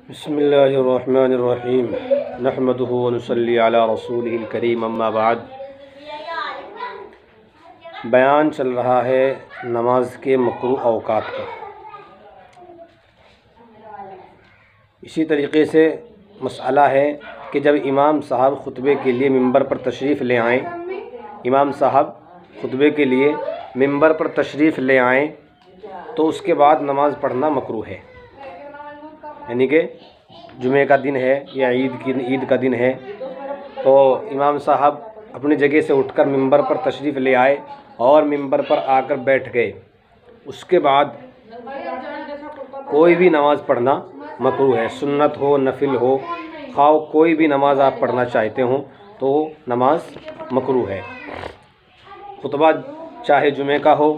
بسم اللہ الرحمن الرحیم نحمدہ ونصلی علی رسولہ الکریم اما بعد۔ بیان چل رہا ہے نماز کے مکروہ اوقات کا۔ اسی طریقے سے مسئلہ ہے کہ جب امام صاحب خطبے کے لیے ممبر پر تشریف لے آئیں ممبر پر تشریف لے آئیں تو اس کے بعد نماز پڑھنا مکروہ ہے، یعنی کہ جمعہ کا دن ہے یا عید کا دن ہے تو امام صاحب اپنی جگہ سے اٹھ کر ممبر پر تشریف لے آئے اور ممبر پر آ کر بیٹھ گئے، اس کے بعد کوئی بھی نماز پڑھنا مکروہ ہے، سنت ہو نفل ہو، خواہ کوئی بھی نماز آپ پڑھنا چاہتے ہوں تو نماز مکروہ ہے۔ خطبہ چاہے جمعہ کا ہو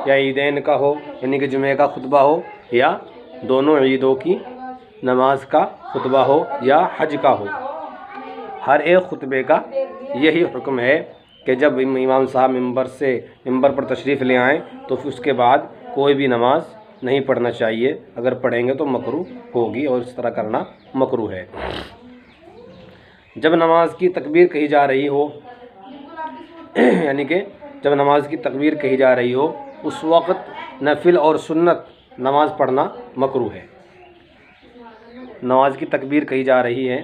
یا عیدین کا ہو، یعنی کہ جمعہ کا خطبہ ہو یا دونوں عیدوں کی نماز کا خطبہ ہو یا حج کا ہو، ہر ایک خطبے کا یہی حکم ہے کہ جب امام صاحب ممبر پر تشریف لے آئیں تو پھر اس کے بعد کوئی بھی نماز نہیں پڑھنا چاہیے، اگر پڑھیں گے تو مکروہ ہوگی اور اس طرح کرنا مکروہ ہے۔ جب نماز کی تکبیر کہی جا رہی ہو، یعنی کہ جب نماز کی تکبیر کہی جا رہی ہو اس وقت نفل اور سنت نماز پڑھنا مکروہ ہے۔ نماز کی تکبیر کہی جا رہی ہے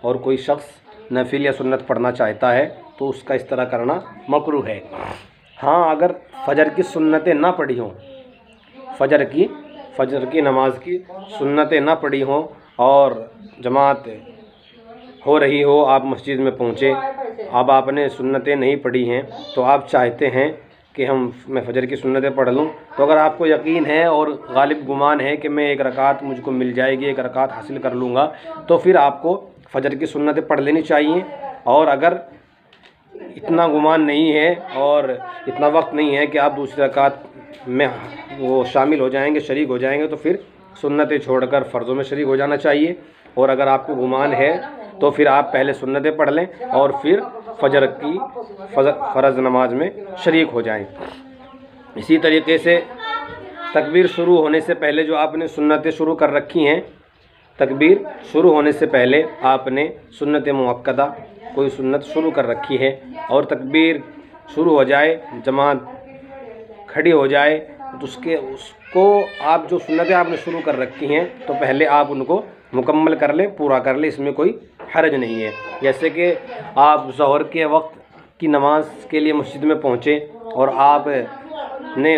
اور کوئی شخص نفل یا سنت پڑھنا چاہتا ہے تو اس کا اس طرح کرنا مکروہ ہے۔ ہاں، اگر فجر کی سنتیں نہ پڑھی ہوں، فجر کی نماز کی سنتیں نہ پڑھی ہوں اور جماعت ہو رہی ہو، آپ مسجد میں پہنچے، اب آپ نے سنتیں نہیں پڑھی ہیں تو آپ چاہتے ہیں کہ میں فجر کی سنتیں پڑھ لوں، تو اگر آپ کو یقین ہے اور غالب گمان ہے کہ میں ایک رکعت مجھ کو مل جائے گی، ایک رکعت حاصل کر لوں گا، تو پھر آپ کو فجر کی سنتیں پڑھ لینی چاہیے۔ اور اگر اتنا گمان نہیں ہے اور اتنا وقت نہیں ہے کہ آپ دوسری رکعت میں وہ شامل ہو جائیں گے، شریک ہو جائیں گے، تو پھر سنتیں چھوڑ کر فرضوں میں شریک ہو جانا چاہیے۔ اور اگر آپ کو گمان ہے تو پھر آپ پہلے سنتیں پڑھ لیں اور پھر فجر کی فرض نماز میں شریک ہو جائیں۔ اسی طریقے سے تکبیر شروع ہونے سے پہلے جو آپ نے سنتیں شروع کر رکھی ہیں، تکبیر شروع ہونے سے پہلے آپ نے سنت مؤکدہ کوئی سنت شروع کر رکھی ہے اور تکبیر شروع ہو جائے، جماعت کھڑی ہو جائے تو اس کو آپ جو سنتیں آپ نے شروع کر رکھی ہیں تو پہلے آپ ان کو مکمل کر لیں، پورا کر لیں، اس میں کوئی حرج نہیں ہے۔ جیسے کہ آپ ظہر کے وقت کی نماز کے لیے مسجد میں پہنچے اور آپ نے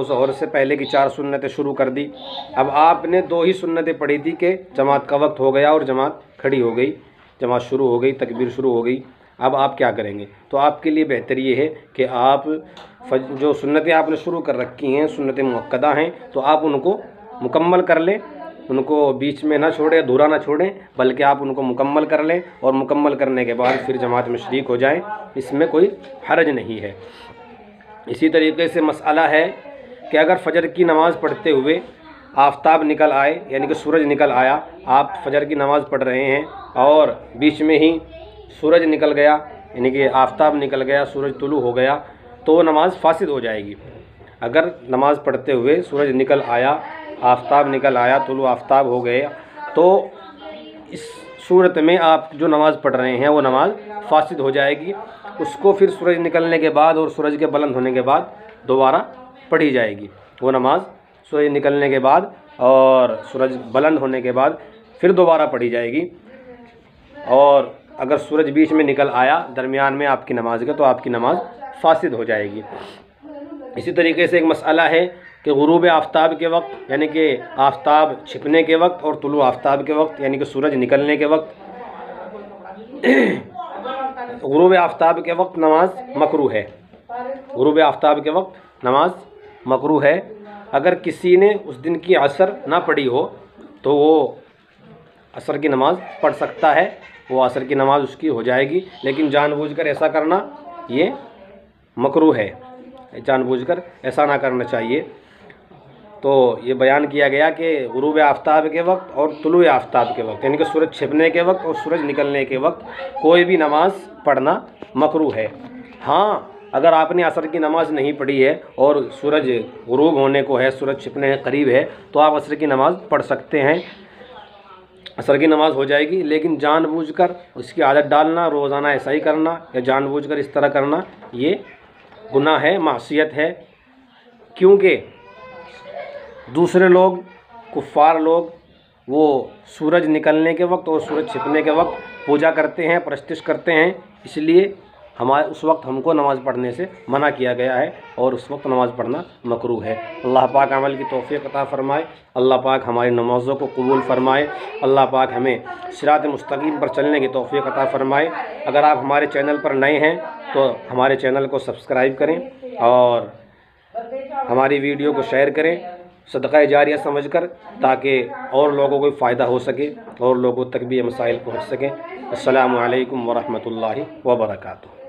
ظہر سے پہلے کی 4 سنتیں شروع کر دی، اب آپ نے 2 ہی سنتیں پڑھی تھی کہ جماعت کا وقت ہو گیا اور جماعت کھڑی ہو گئی، جماعت شروع ہو گئی، تکبیر شروع ہو گئی، اب آپ کیا کریں گے؟ تو آپ کے لیے بہتر یہ ہے کہ آپ جو سنتیں آپ نے شروع کر رکھی ہیں، سنتیں مؤکدہ ہیں، تو آپ ان کو مکمل کر لیں، ان کو بیچ میں نہ چھوڑیں، ادھورا نہ چھوڑیں، بلکہ آپ ان کو مکمل کر لیں اور مکمل کرنے کے بعد پھر جماعت میں شریک ہو جائیں، اس میں کوئی حرج نہیں ہے۔ اسی طریقے سے مسئلہ ہے کہ اگر فجر کی نماز پڑھتے ہوئے آفتاب نکل آئے، یعنی کہ سورج نکل آیا، آپ فجر کی نماز پڑھ رہے ہیں اور بیچ میں ہی سورج نکل گیا، یعنی کہ آفتاب نکل گیا، سورج طلوع ہو گیا، تو وہ نماز فاسد ہو جائے گی۔ اگر نماز پڑھتے ہوئے سورج نکل آیا، آفتاب نکل آیا، طلوع آفتاب ہو گئے، تو اس صورت میں آپ جو نماز پڑھ رہے ہیں وہ نماز فاسد ہو جائے گی، اس کو پھر سورج نکلنے کے بعد اور سورج کے بلند ہونے کے بعد دوبارہ پڑھی جائے گی۔ وہ نماز سورج نکلنے کے بعد اور سورج بلند ہونے کے بعد پھر دوبارہ پڑھی جائے گی، اور اگر سورج بیچ میں نکل آیا درمیان میں آپ کی نماز کا تو آپ کی نماز فاسد ہو جائے گی۔ اسی طریقے سے ایک مسئلہ ہے کہ غروب آفتاب کے وقت، یعنی کہ آفتاب چھپنے کے وقت اور طلوع آفتاب کے وقت، یعنی کہ سورج نکلنے کے وقت، غروب آفتاب کے وقت نماز مکروہ ہے، غروب آفتاب کے وقت نماز مکروہ ہے۔ اگر کسی نے اس دن کی عصر نہ پڑھی ہو تو وہ عصر کی نماز پڑھ سکتا ہے، وہ عصر کی نماز اس کی ہو جائے گی، لیکن جان بوجھ کر ایسا کرنا یہ مکروہ ہے، جان بوجھ کر ایسا نہ کرنا چاہیے۔ تو یہ بیان کیا گیا کہ غروب آفتاب کے وقت اور طلوع آفتاب کے وقت، یعنی کہ سورج چھپنے کے وقت اور سورج نکلنے کے وقت کوئی بھی نماز پڑھنا مکروہ ہے۔ ہاں، اگر آپ نے عصر کی نماز نہیں پڑھی ہے اور سورج غروب ہونے کو ہے، سورج چھپنے کے قریب ہے، تو آپ عصر کی نماز پڑھ سکتے ہیں، عصر کی نماز ہو جائے گی، لیکن جان بوجھ کر اس کی عادت ڈالنا، روزانہ ایسا ہی کرنا یا جان بوجھ کر اس طرح کرنا، یہ گناہ ہے، معصیت ہے۔ کیونکہ دوسرے لوگ، کفار لوگ، وہ سورج نکلنے کے وقت اور سورج چھپنے کے وقت پوجا کرتے ہیں، پرستش کرتے ہیں، اس لیے اس وقت ہم کو نماز پڑھنے سے منع کیا گیا ہے، اور اس وقت نماز پڑھنا مکروہ ہے۔ اللہ پاک عمل کی توفیق عطا فرمائے، اللہ پاک ہماری نمازوں کو قبول فرمائے، اللہ پاک ہمیں صراط مستقیم پر چلنے کی توفیق عطا فرمائے۔ اگر آپ ہمارے چینل پر نئے ہیں تو ہمارے چینل کو سبسکرائب کریں اور ہماری ویڈیو کو شیئر کریں صدقہ جاریہ سمجھ کر، تاکہ اور لوگوں کو فائدہ ہو سکے اور لوگوں تک بھی یہ مسائل پہنچ سکیں۔ السلام علیکم ورحمۃ اللہ وبرکاتہ۔